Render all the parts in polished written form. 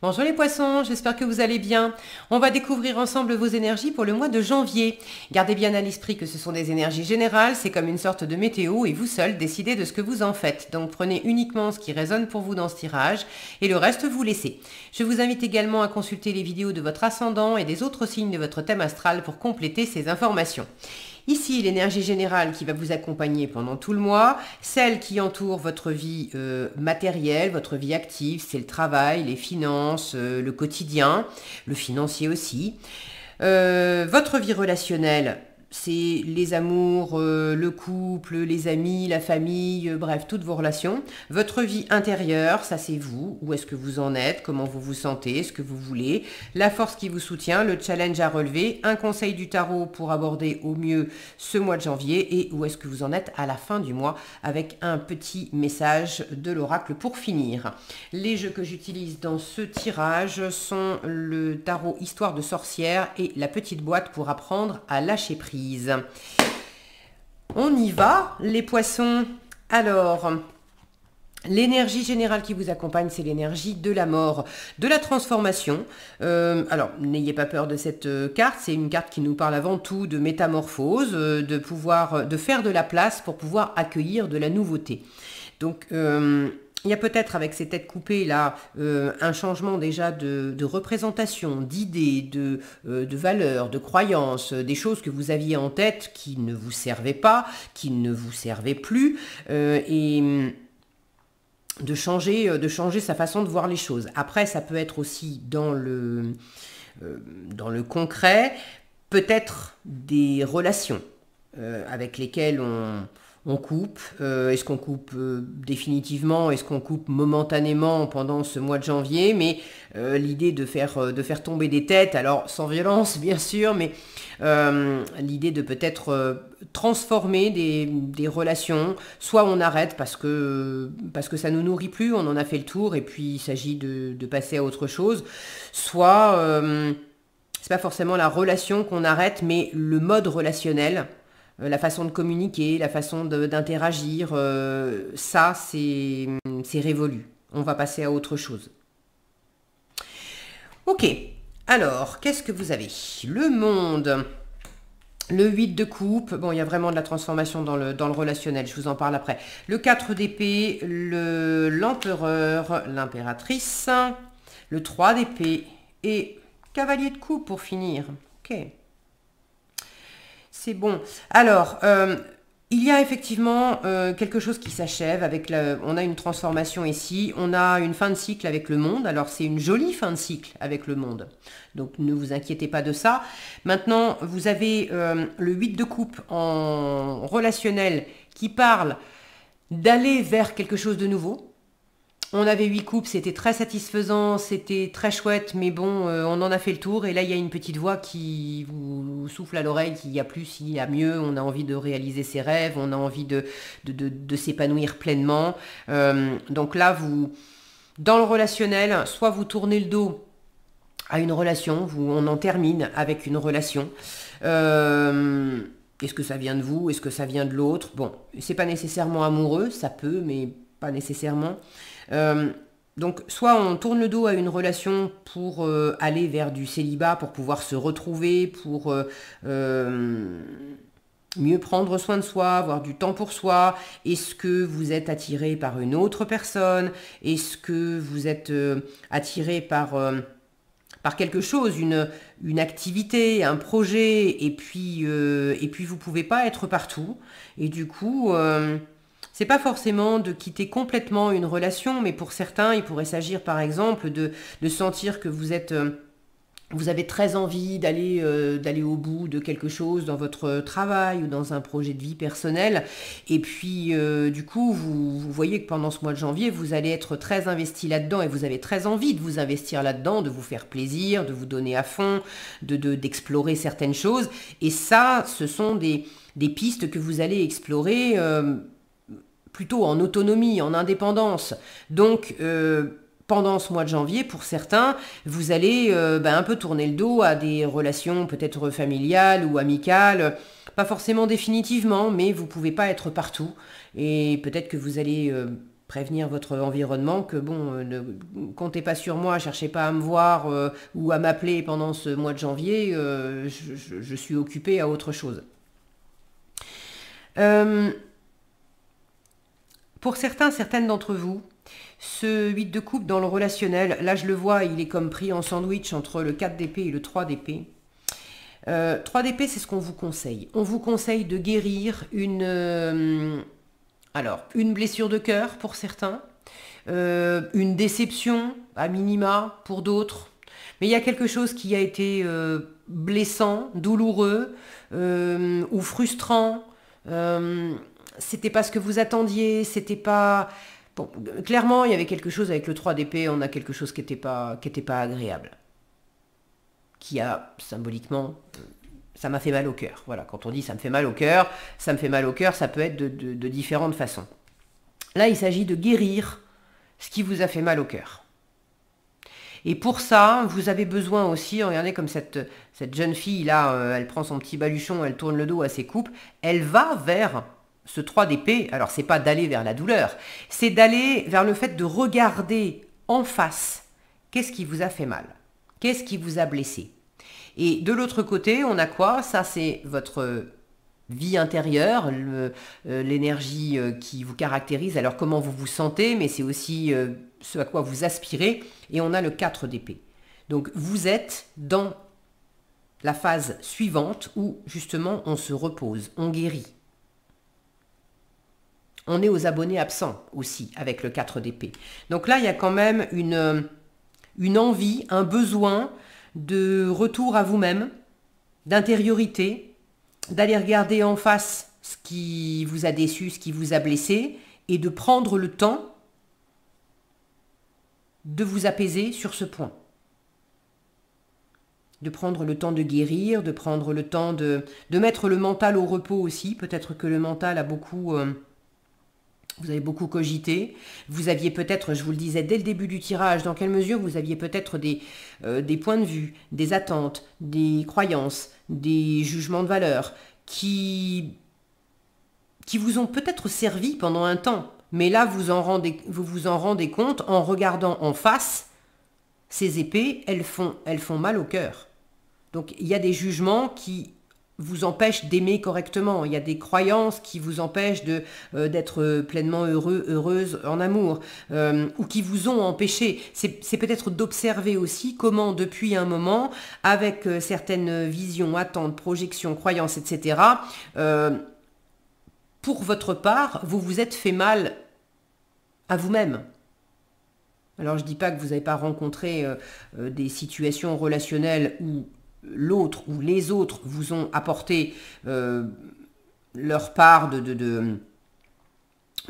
Bonjour les poissons, j'espère que vous allez bien. On va découvrir ensemble vos énergies pour le mois de janvier. Gardez bien à l'esprit que ce sont des énergies générales, c'est comme une sorte de météo et vous seul décidez de ce que vous en faites. Donc prenez uniquement ce qui résonne pour vous dans ce tirage et le reste vous laissez. Je vous invite également à consulter les vidéos de votre ascendant et des autres signes de votre thème astral pour compléter ces informations. Ici, l'énergie générale qui va vous accompagner pendant tout le mois, celle qui entoure votre vie matérielle, votre vie active, c'est le travail, les finances, le quotidien, le financier aussi. Votre vie relationnelle, c'est les amours, le couple, les amis, la famille, bref, toutes vos relations. Votre vie intérieure, ça c'est vous. Où est-ce que vous en êtes? Comment vous vous sentez? Ce que vous voulez? La force qui vous soutient, le challenge à relever, un conseil du tarot pour aborder au mieux ce mois de janvier et où est-ce que vous en êtes à la fin du mois avec un petit message de l'oracle pour finir. Les jeux que j'utilise dans ce tirage sont le tarot Histoire de sorcière et la petite boîte pour apprendre à lâcher prise. On y va, les poissons. Alors, l'énergie générale qui vous accompagne, c'est l'énergie de la mort, de la transformation. Alors, n'ayez pas peur de cette carte, c'est une carte qui nous parle avant tout de métamorphose, de faire de la place pour pouvoir accueillir de la nouveauté. Donc, il y a peut-être avec ces têtes coupées là un changement déjà de représentation, d'idées, de valeurs, de croyances, des choses que vous aviez en tête qui ne vous servaient pas, qui ne vous servaient plus, et de changer sa façon de voir les choses. Après, ça peut être aussi dans le concret, peut-être des relations avec lesquelles on coupe. Est-ce qu'on coupe définitivement? Est-ce qu'on coupe momentanément pendant ce mois de janvier? Mais l'idée de faire tomber des têtes, alors sans violence bien sûr, mais l'idée de peut-être transformer des relations. Soit on arrête parce que ça nous nourrit plus, on en a fait le tour et puis il s'agit de passer à autre chose. Soit c'est pas forcément la relation qu'on arrête, mais le mode relationnel. La façon de communiquer, la façon d'interagir, ça c'est révolu. On va passer à autre chose. Ok, alors qu'est-ce que vous avez? Le monde, le 8 de coupe, bon il y a vraiment de la transformation dans le relationnel, je vous en parle après. Le 4 d'épée, l'empereur, l'impératrice, le 3 d'épée et cavalier de coupe pour finir. Ok. C'est bon. Alors, il y a effectivement quelque chose qui s'achève avec on a une transformation ici, on a une fin de cycle avec le monde. Alors, c'est une jolie fin de cycle avec le monde. Donc, ne vous inquiétez pas de ça. Maintenant, vous avez le 8 de coupe en relationnel qui parle d'aller vers quelque chose de nouveau. On avait 8 coupes, c'était très satisfaisant, c'était très chouette, mais bon, on en a fait le tour. Et là, il y a une petite voix qui vous souffle à l'oreille qu'il y a plus, il y a mieux. On a envie de réaliser ses rêves, on a envie de s'épanouir pleinement. Donc là, dans le relationnel, soit vous tournez le dos à une relation, on en termine avec une relation. Est-ce que ça vient de vous? Est-ce que ça vient de l'autre? Bon, c'est pas nécessairement amoureux, ça peut, mais pas nécessairement. Donc soit on tourne le dos à une relation pour aller vers du célibat, pour pouvoir se retrouver, pour mieux prendre soin de soi, avoir du temps pour soi. Est-ce que vous êtes attiré par une autre personne? Est-ce que vous êtes attiré par quelque chose, une activité, un projet, et puis vous pouvez pas être partout. Et du coup, c'est pas forcément de quitter complètement une relation, mais pour certains, il pourrait s'agir par exemple de sentir que vous avez très envie d'aller au bout de quelque chose dans votre travail ou dans un projet de vie personnel. Et puis, du coup, vous voyez que pendant ce mois de janvier, vous allez être très investi là-dedans et vous avez très envie de vous investir là-dedans, de vous faire plaisir, de vous donner à fond, d'explorer certaines choses. Et ça, ce sont des pistes que vous allez explorer plutôt en autonomie, en indépendance. Donc, pendant ce mois de janvier, pour certains, vous allez un peu tourner le dos à des relations peut-être familiales ou amicales, pas forcément définitivement, mais vous ne pouvez pas être partout. Et peut-être que vous allez prévenir votre environnement que bon, ne comptez pas sur moi, cherchez pas à me voir ou à m'appeler pendant ce mois de janvier, je suis occupée à autre chose. Pour certaines d'entre vous, ce 8 de coupe dans le relationnel, là je le vois, il est comme pris en sandwich entre le 4 d'épée et le 3 d'épée. 3 d'épée, c'est ce qu'on vous conseille. On vous conseille de guérir une blessure de cœur pour certains, une déception à minima pour d'autres. Mais il y a quelque chose qui a été blessant, douloureux ou frustrant. C'était pas ce que vous attendiez, c'était pas... Bon, clairement, il y avait quelque chose avec le 3 d'épée, on a quelque chose qui était pas agréable. Qui a, symboliquement, ça m'a fait mal au cœur. Voilà, quand on dit ça me fait mal au cœur, ça peut être de différentes façons. Là, il s'agit de guérir ce qui vous a fait mal au cœur. Et pour ça, vous avez besoin aussi, regardez comme cette jeune fille là, elle prend son petit baluchon, elle tourne le dos à ses coupes, elle va vers ce 3 d'épée. Alors c'est pas d'aller vers la douleur, c'est d'aller vers le fait de regarder en face qu'est-ce qui vous a fait mal, qu'est-ce qui vous a blessé. Et de l'autre côté, on a quoi? Ça c'est votre vie intérieure, l'énergie qui vous caractérise, alors comment vous vous sentez, mais c'est aussi ce à quoi vous aspirez, et on a le 4 d'épée. Donc vous êtes dans la phase suivante où justement on se repose, on guérit. On est aux abonnés absents aussi avec le 4 d'épée. Donc là il y a quand même une envie, un besoin de retour à vous-même, d'intériorité, d'aller regarder en face ce qui vous a déçu, ce qui vous a blessé, et de prendre le temps de vous apaiser sur ce point. De prendre le temps de guérir, de prendre le temps de mettre le mental au repos aussi. Peut-être que le mental a beaucoup... vous avez beaucoup cogité. Vous aviez peut-être, je vous le disais dès le début du tirage, dans quelle mesure vous aviez peut-être des points de vue, des attentes, des croyances, des jugements de valeur qui vous ont peut-être servi pendant un temps. Mais là, vous vous en rendez compte en regardant en face, ces épées, elles font mal au cœur. Donc, il y a des jugements qui vous empêchent d'aimer correctement. Il y a des croyances qui vous empêchent d'être pleinement heureuse en amour, ou qui vous ont empêché. C'est peut-être d'observer aussi comment, depuis un moment, avec certaines visions, attentes, projections, croyances, etc., pour votre part, vous vous êtes fait mal à vous-même. Alors je ne dis pas que vous n'avez pas rencontré des situations relationnelles où l'autre ou les autres vous ont apporté leur part de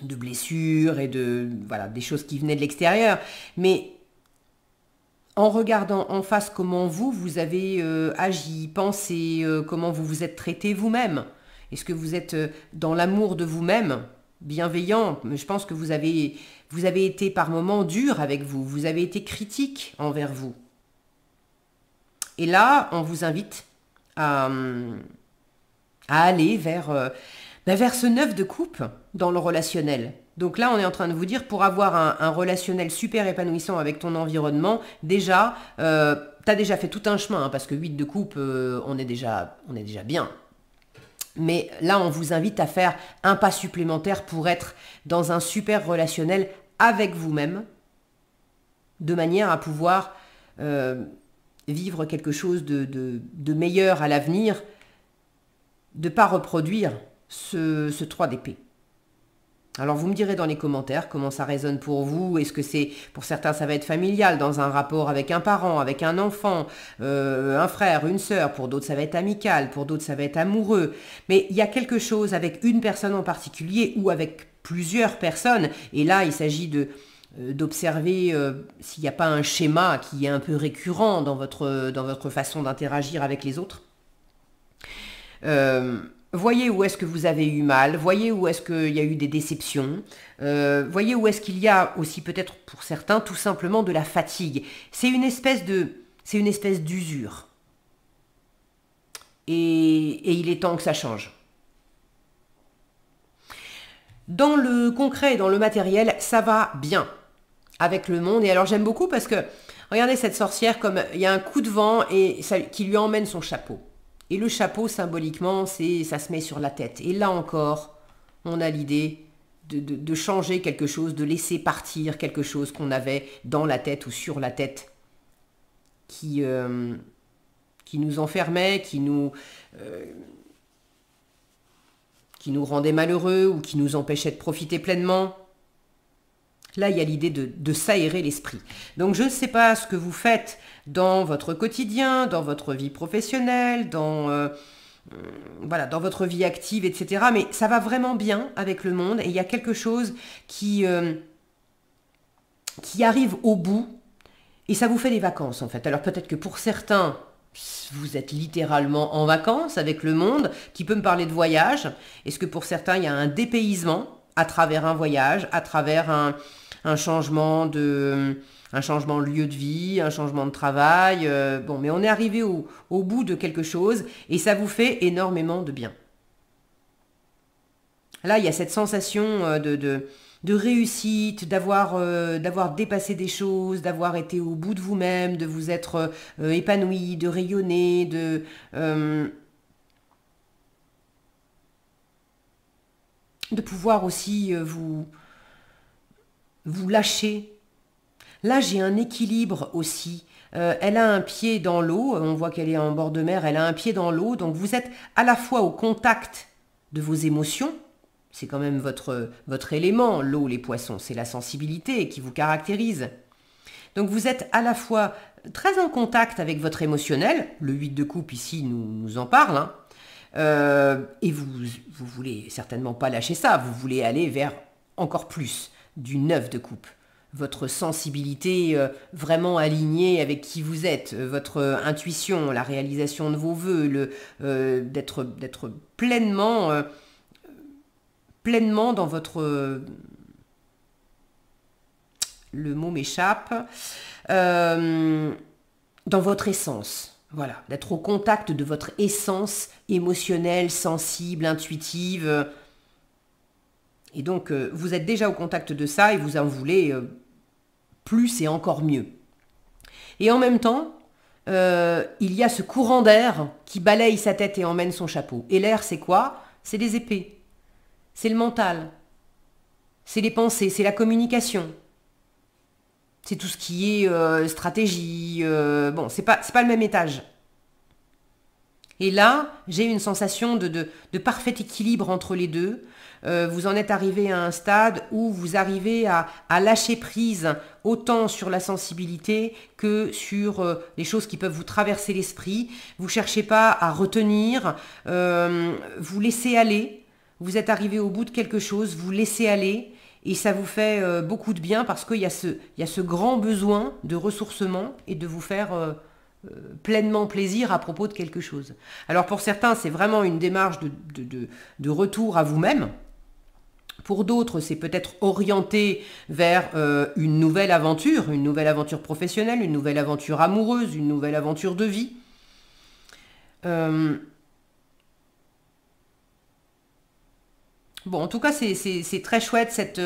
blessures et des choses qui venaient de l'extérieur. Mais en regardant en face comment vous avez agi, pensé, comment vous vous êtes traité vous-même, est-ce que vous êtes dans l'amour de vous-même, bienveillant? Je pense que vous avez été par moments dur avec vous, vous avez été critique envers vous. Et là, on vous invite à aller vers ce 9 de coupe dans le relationnel. Donc là, on est en train de vous dire, pour avoir un relationnel super épanouissant avec ton environnement, déjà, tu as déjà fait tout un chemin, hein, parce que 8 de coupe, on est déjà bien. Mais là, on vous invite à faire un pas supplémentaire pour être dans un super relationnel avec vous-même, de manière à pouvoir vivre quelque chose de meilleur à l'avenir, de ne pas reproduire ce 3 d'épée. Alors vous me direz dans les commentaires comment ça résonne pour vous. Est-ce que c'est, pour certains ça va être familial, dans un rapport avec un parent, avec un enfant, un frère, une sœur, pour d'autres ça va être amical, pour d'autres ça va être amoureux. Mais il y a quelque chose avec une personne en particulier ou avec plusieurs personnes, et là il s'agit d'observer s'il n'y a pas un schéma qui est un peu récurrent dans votre façon d'interagir avec les autres. Voyez où est-ce que vous avez eu mal, voyez où est-ce qu'il y a eu des déceptions, voyez où est-ce qu'il y a aussi peut-être pour certains tout simplement de la fatigue. C'est une espèce d'usure. Et il est temps que ça change. Dans le concret et dans le matériel, ça va bien avec le monde. Et alors j'aime beaucoup parce que, regardez cette sorcière, comme il y a un coup de vent et qui lui emmène son chapeau. Et le chapeau, symboliquement, ça se met sur la tête. Et là encore, on a l'idée de changer quelque chose, de laisser partir quelque chose qu'on avait dans la tête ou sur la tête qui nous enfermait, qui nous rendait malheureux ou qui nous empêchait de profiter pleinement. Là, il y a l'idée de s'aérer l'esprit. Donc, je ne sais pas ce que vous faites dans votre quotidien, dans votre vie professionnelle, voilà, dans votre vie active, etc. Mais ça va vraiment bien avec le monde et il y a quelque chose qui arrive au bout et ça vous fait des vacances, en fait. Alors, peut-être que pour certains, vous êtes littéralement en vacances avec le monde, qui peut me parler de voyage. Est-ce que pour certains, il y a un dépaysement à travers un voyage, à travers un changement de lieu de vie, un changement de travail. Bon, mais on est arrivé au bout de quelque chose et ça vous fait énormément de bien. Là, il y a cette sensation de réussite, d'avoir dépassé des choses, d'avoir été au bout de vous-même, de vous être épanoui, de rayonner, de pouvoir aussi vous lâcher. Là, j'ai un équilibre aussi. Elle a un pied dans l'eau, on voit qu'elle est en bord de mer, elle a un pied dans l'eau, donc vous êtes à la fois au contact de vos émotions, c'est quand même votre élément, l'eau, les poissons, c'est la sensibilité qui vous caractérise. Donc vous êtes à la fois très en contact avec votre émotionnel, le 8 de coupe ici nous en parle, hein, et vous voulez certainement pas lâcher ça, vous voulez aller vers encore plus du 9 de coupe. Votre sensibilité vraiment alignée avec qui vous êtes, votre intuition, la réalisation de vos vœux, d'être pleinement dans votre... le mot m'échappe, dans votre essence. Voilà, d'être au contact de votre essence émotionnelle, sensible, intuitive. Et donc, vous êtes déjà au contact de ça et vous en voulez plus et encore mieux. Et en même temps, il y a ce courant d'air qui balaye sa tête et emmène son chapeau. Et l'air, c'est quoi? C'est les épées. C'est le mental. C'est les pensées, c'est la communication. C'est tout ce qui est stratégie. Bon, c'est pas le même étage. Et là, j'ai une sensation de parfait équilibre entre les deux. Vous en êtes arrivé à un stade où vous arrivez à lâcher prise autant sur la sensibilité que sur les choses qui peuvent vous traverser l'esprit. Vous ne cherchez pas à retenir, vous laissez aller. Vous êtes arrivé au bout de quelque chose, vous laissez aller. Et ça vous fait beaucoup de bien parce qu'il y a ce grand besoin de ressourcement et de vous faire pleinement plaisir à propos de quelque chose. Alors pour certains, c'est vraiment une démarche de retour à vous-même. Pour d'autres, c'est peut-être orienté vers une nouvelle aventure professionnelle, une nouvelle aventure amoureuse, une nouvelle aventure de vie. Bon, en tout cas, c'est très chouette, cette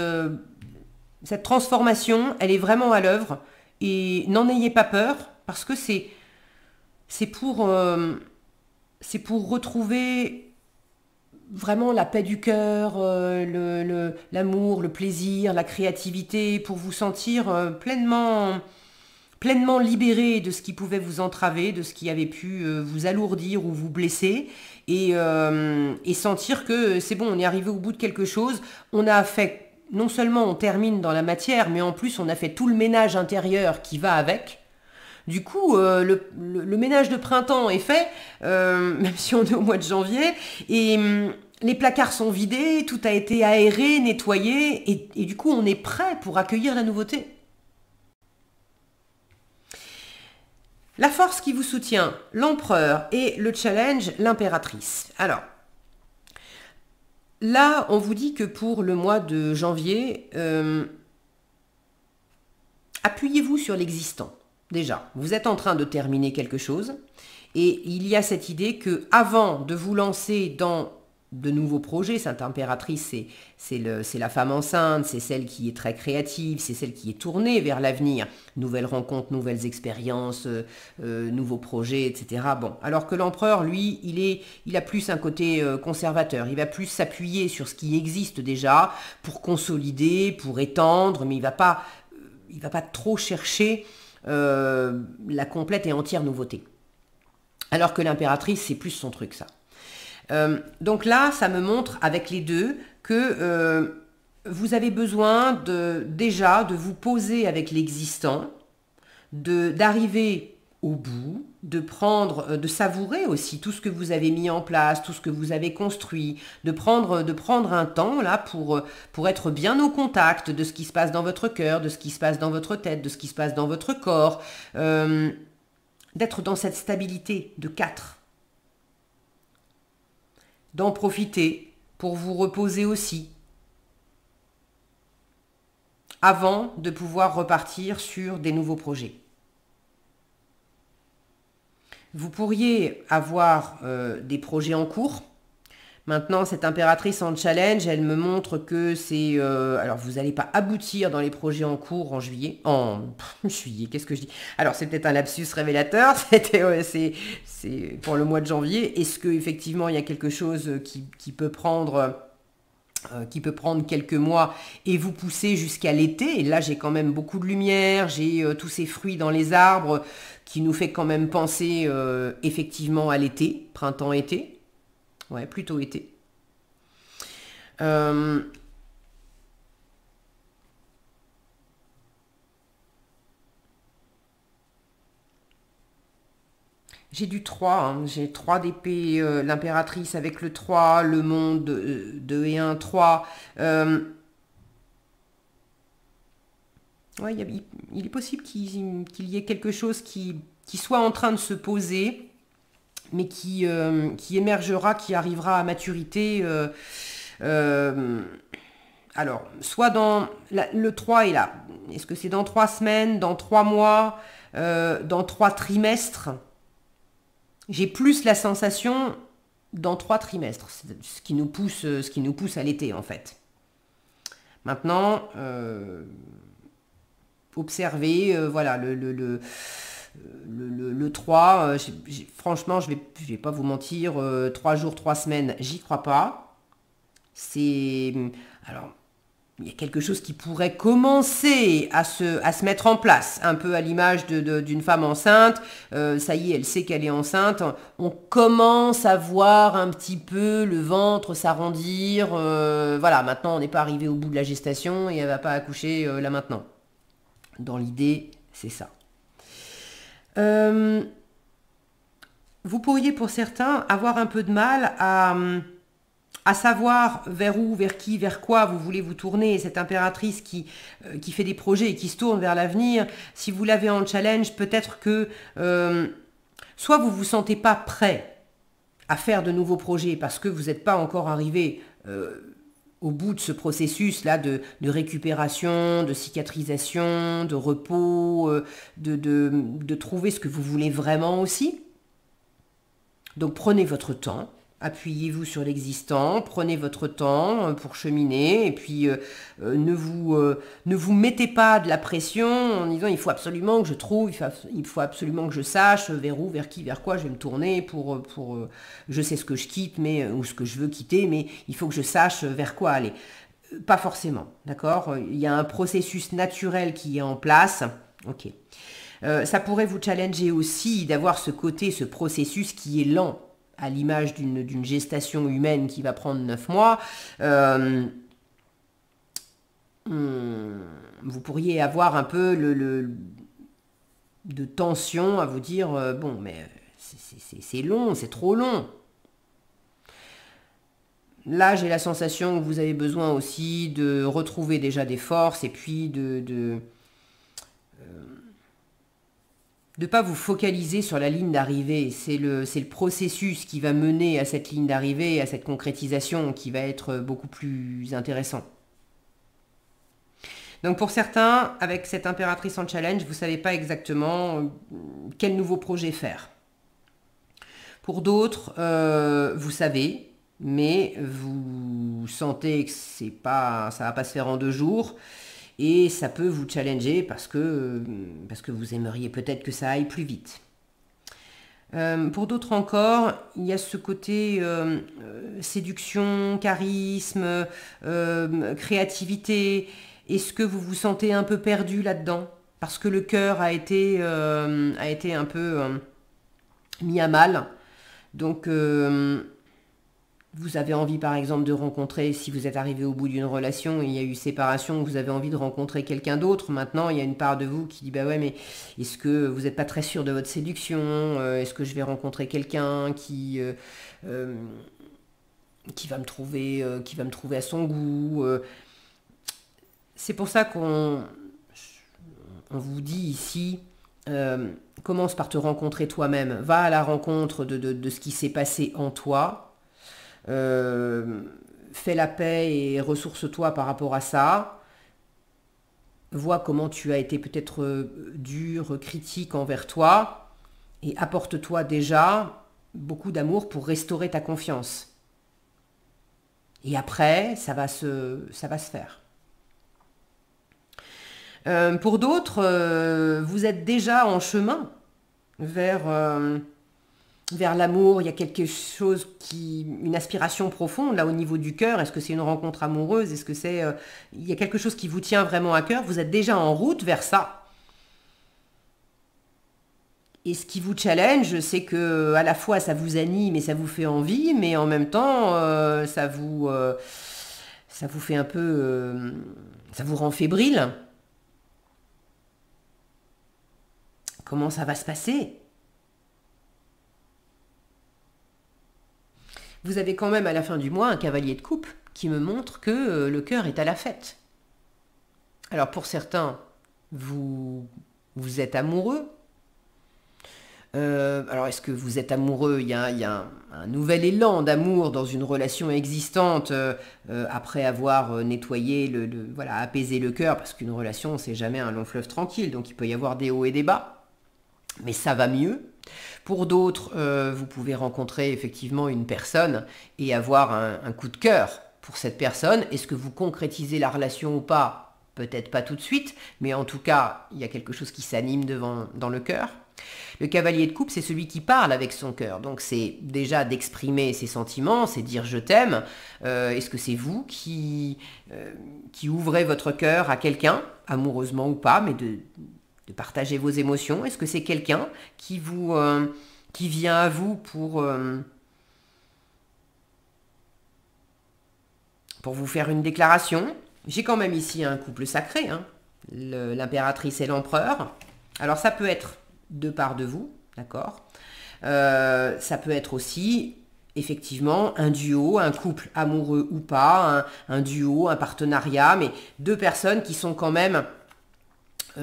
transformation, elle est vraiment à l'œuvre. Et n'en ayez pas peur, parce que c'est pour retrouver vraiment la paix du cœur, l'amour, le plaisir, la créativité, pour vous sentir pleinement libéré de ce qui pouvait vous entraver, de ce qui avait pu vous alourdir ou vous blesser, et sentir que c'est bon, on est arrivé au bout de quelque chose, on a fait, non seulement on termine dans la matière, mais en plus on a fait tout le ménage intérieur qui va avec. Du coup, le ménage de printemps est fait, même si on est au mois de janvier, et les placards sont vidés, tout a été aéré, nettoyé, et du coup on est prêt pour accueillir la nouveauté. La force qui vous soutient, l'empereur, et le challenge, l'impératrice. Alors, là, on vous dit que pour le mois de janvier, appuyez-vous sur l'existant. Déjà, vous êtes en train de terminer quelque chose, et il y a cette idée que avant de vous lancer dans de nouveaux projets. Cette impératrice, c'est la femme enceinte, c'est celle qui est très créative, c'est celle qui est tournée vers l'avenir. Nouvelles rencontres, nouvelles expériences, nouveaux projets, etc. Bon, alors que l'empereur, lui, il a plus un côté conservateur. Il va plus s'appuyer sur ce qui existe déjà pour consolider, pour étendre, mais il va pas trop chercher la complète et entière nouveauté. Alors que l'impératrice, c'est plus son truc, ça. Donc là, ça me montre avec les deux que vous avez besoin déjà de vous poser avec l'existant, d'arriver au bout, de savourer aussi tout ce que vous avez mis en place, tout ce que vous avez construit, de prendre un temps là pour être bien au contact de ce qui se passe dans votre cœur, de ce qui se passe dans votre tête, de ce qui se passe dans votre corps, d'être dans cette stabilité de 4. D'en profiter pour vous reposer aussi, avant de pouvoir repartir sur des nouveaux projets. Vous pourriez avoir des projets en cours. Maintenant, cette impératrice en challenge, elle me montre que c'est... alors, vous n'allez pas aboutir dans les projets en cours en juillet. Juillet, qu'est-ce que je dis? Alors, c'est peut-être un lapsus révélateur. C'est pour le mois de janvier. Est-ce qu'effectivement, il y a quelque chose qui peut prendre quelques mois et vous pousser jusqu'à l'été? Et là, j'ai quand même beaucoup de lumière. J'ai tous ces fruits dans les arbres qui nous fait quand même penser effectivement à l'été, printemps-été. Ouais, plutôt été. J'ai du 3, hein. J'ai 3 d'épée, l'impératrice avec le 3, le monde 2 et 1, 3. Ouais, il est possible qu'il y ait quelque chose qui soit en train de se poser, mais qui émergera, qui arrivera à maturité. Alors, soit le 3 est là. Est-ce que c'est dans 3 semaines, dans 3 mois, dans 3 trimestres? J'ai plus la sensation dans 3 trimestres, ce qui nous pousse à l'été en fait. Maintenant, observez, voilà, le 3, franchement, je vais pas vous mentir, 3 jours, 3 semaines, j'y crois pas. Alors, il y a quelque chose qui pourrait commencer à se mettre en place, un peu à l'image d'une femme enceinte. Ça y est, elle sait qu'elle est enceinte. On commence à voir un petit peu le ventre s'arrondir. Voilà, maintenant, on n'est pas arrivé au bout de la gestation et elle va pas accoucher là maintenant. Dans l'idée, c'est ça. Vous pourriez pour certains avoir un peu de mal à savoir vers où, vers qui, vers quoi vous voulez vous tourner. Cette impératrice qui fait des projets et qui se tourne vers l'avenir, si vous l'avez en challenge, peut-être que soit vous ne vous sentez pas prêt à faire de nouveaux projets parce que vous n'êtes pas encore arrivé au bout de ce processus-là de récupération, de cicatrisation, de repos, de trouver ce que vous voulez vraiment aussi. Donc prenez votre temps, appuyez-vous sur l'existant, prenez votre temps pour cheminer et puis ne vous mettez pas de la pression en disant il faut absolument que je trouve, il faut absolument que je sache vers où, vers qui, vers quoi je vais me tourner pour je sais ce que je quitte ou ce que je veux quitter, mais il faut que je sache vers quoi aller. Pas forcément, d'accord? Il y a un processus naturel qui est en place. Ok. Ça pourrait vous challenger aussi d'avoir ce processus qui est lent, à l'image d'une gestation humaine qui va prendre 9 mois. Vous pourriez avoir un peu de tension à vous dire bon, mais c'est long, c'est trop long. Là, j'ai la sensation que vous avez besoin aussi de retrouver déjà des forces et puis de ne pas vous focaliser sur la ligne d'arrivée. C'est le processus qui va mener à cette ligne d'arrivée, à cette concrétisation qui va être beaucoup plus intéressant. Donc pour certains, avec cette impératrice en challenge, vous ne savez pas exactement quel nouveau projet faire. Pour d'autres, vous savez, mais vous sentez que ça va pas se faire en 2 jours, et ça peut vous challenger parce que vous aimeriez peut-être que ça aille plus vite. Pour d'autres encore, il y a ce côté séduction, charisme, créativité. Est-ce que vous vous sentez un peu perdu là-dedans? Parce que le cœur a été un peu mis à mal. Donc, vous avez envie, par exemple, de rencontrer, si vous êtes arrivé au bout d'une relation, il y a eu séparation, vous avez envie de rencontrer quelqu'un d'autre. Maintenant, il y a une part de vous qui dit, bah ouais, mais est-ce que vous n'êtes pas très sûr de votre séduction? Est-ce que je vais rencontrer quelqu'un qui va qui va me trouver à son goût? C'est pour ça on vous dit ici, commence par te rencontrer toi-même. Va à la rencontre de ce qui s'est passé en toi. Fais la paix et ressource-toi par rapport à ça. Vois comment tu as été peut-être dur, critique envers toi, et apporte-toi déjà beaucoup d'amour pour restaurer ta confiance. Et après, ça va se faire. Pour d'autres, vous êtes déjà en chemin vers l'amour. Il y a quelque chose une aspiration profonde là au niveau du cœur. Est-ce que c'est une rencontre amoureuse? Est-ce que il y a quelque chose qui vous tient vraiment à cœur? Vous êtes déjà en route vers ça. Et ce qui vous challenge, c'est que à la fois ça vous anime et ça vous fait envie, mais en même temps, ça vous fait un peu, ça vous rend fébrile. Comment ça va se passer? Vous avez quand même à la fin du mois un cavalier de coupe qui me montre que le cœur est à la fête. Alors pour certains, vous êtes amoureux. Alors est-ce que vous êtes amoureux? Il y a un nouvel élan d'amour dans une relation existante après avoir nettoyé, voilà, apaisé le cœur, parce qu'une relation, c'est jamais un long fleuve tranquille, donc il peut y avoir des hauts et des bas. Mais ça va mieux. Pour d'autres, vous pouvez rencontrer effectivement une personne et avoir un coup de cœur pour cette personne. Est-ce que vous concrétisez la relation ou pas? Peut-être pas tout de suite, mais en tout cas, il y a quelque chose qui s'anime dans le cœur. Le cavalier de coupe, c'est celui qui parle avec son cœur. Donc c'est déjà d'exprimer ses sentiments, c'est dire je t'aime. Est-ce que c'est vous qui ouvrez votre cœur à quelqu'un, amoureusement ou pas, mais de partager vos émotions? Est-ce que c'est quelqu'un qui vient à vous pour vous faire une déclaration? J'ai quand même ici un couple sacré, hein, l'impératrice et l'empereur. Alors ça peut être de part de vous, d'accord? Ça peut être aussi effectivement un duo, un couple amoureux ou pas, un duo, un partenariat, mais 2 personnes qui sont quand même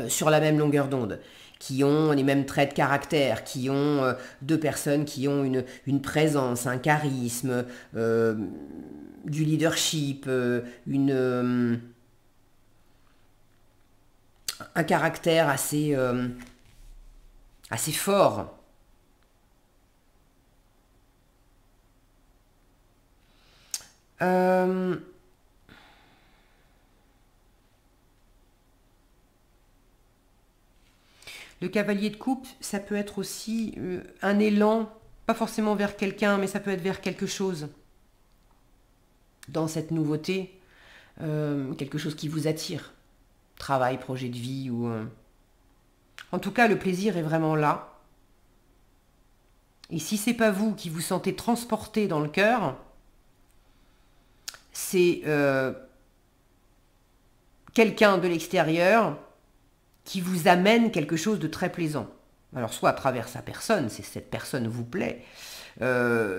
sur la même longueur d'onde, qui ont les mêmes traits de caractère, qui ont 2 personnes qui ont une présence, un charisme, du leadership, un caractère assez fort. Le cavalier de coupe, ça peut être aussi un élan, pas forcément vers quelqu'un, mais ça peut être vers quelque chose. Dans cette nouveauté, quelque chose qui vous attire. Travail, projet de vie ou... En tout cas, le plaisir est vraiment là. Et si c'est pas vous qui vous sentez transporté dans le cœur, c'est quelqu'un de l'extérieur qui vous amène quelque chose de très plaisant. Alors soit à travers sa personne, si cette personne vous plaît,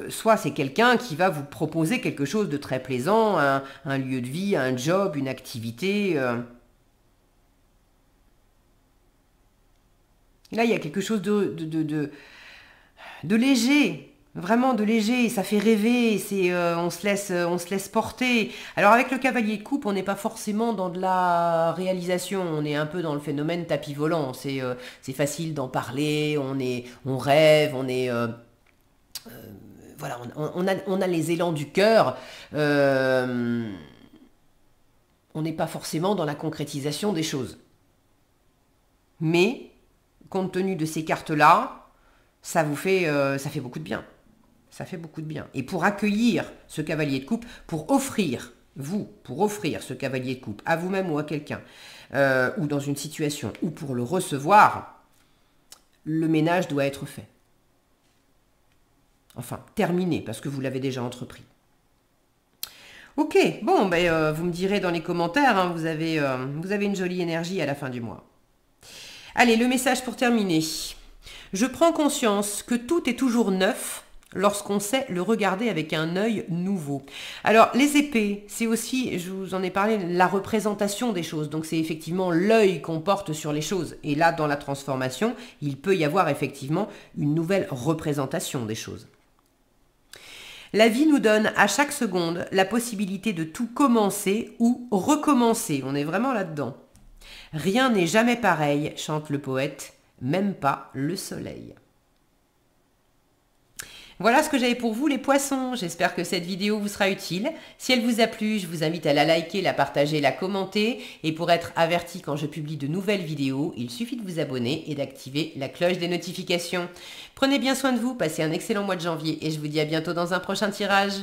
soit c'est quelqu'un qui va vous proposer quelque chose de très plaisant, un lieu de vie, un job, une activité. Là, il y a quelque chose de léger. Vraiment de léger, ça fait rêver, on se laisse porter. Alors avec le cavalier de coupe, on n'est pas forcément dans de la réalisation, on est un peu dans le phénomène tapis volant. C'est facile d'en parler, on rêve, voilà, on a les élans du cœur. On n'est pas forcément dans la concrétisation des choses. Mais, compte tenu de ces cartes-là, ça fait beaucoup de bien. Ça fait beaucoup de bien. Et pour accueillir ce cavalier de coupe, pour offrir ce cavalier de coupe à vous-même ou à quelqu'un, ou dans une situation, ou pour le recevoir, le ménage doit être fait. Enfin, terminé, parce que vous l'avez déjà entrepris. Ok, bon, vous me direz dans les commentaires, hein, vous avez une jolie énergie à la fin du mois. Allez, le message pour terminer. Je prends conscience que tout est toujours neuf lorsqu'on sait le regarder avec un œil nouveau. Alors, les épées, c'est aussi, je vous en ai parlé, la représentation des choses. Donc, c'est effectivement l'œil qu'on porte sur les choses. Et là, dans la transformation, il peut y avoir effectivement une nouvelle représentation des choses. La vie nous donne à chaque seconde la possibilité de tout commencer ou recommencer. On est vraiment là-dedans. Rien n'est jamais pareil, chante le poète, même pas le soleil. Voilà ce que j'avais pour vous les poissons. J'espère que cette vidéo vous sera utile. Si elle vous a plu, je vous invite à la liker, la partager, la commenter. Et pour être averti quand je publie de nouvelles vidéos, il suffit de vous abonner et d'activer la cloche des notifications. Prenez bien soin de vous, passez un excellent mois de janvier et je vous dis à bientôt dans un prochain tirage.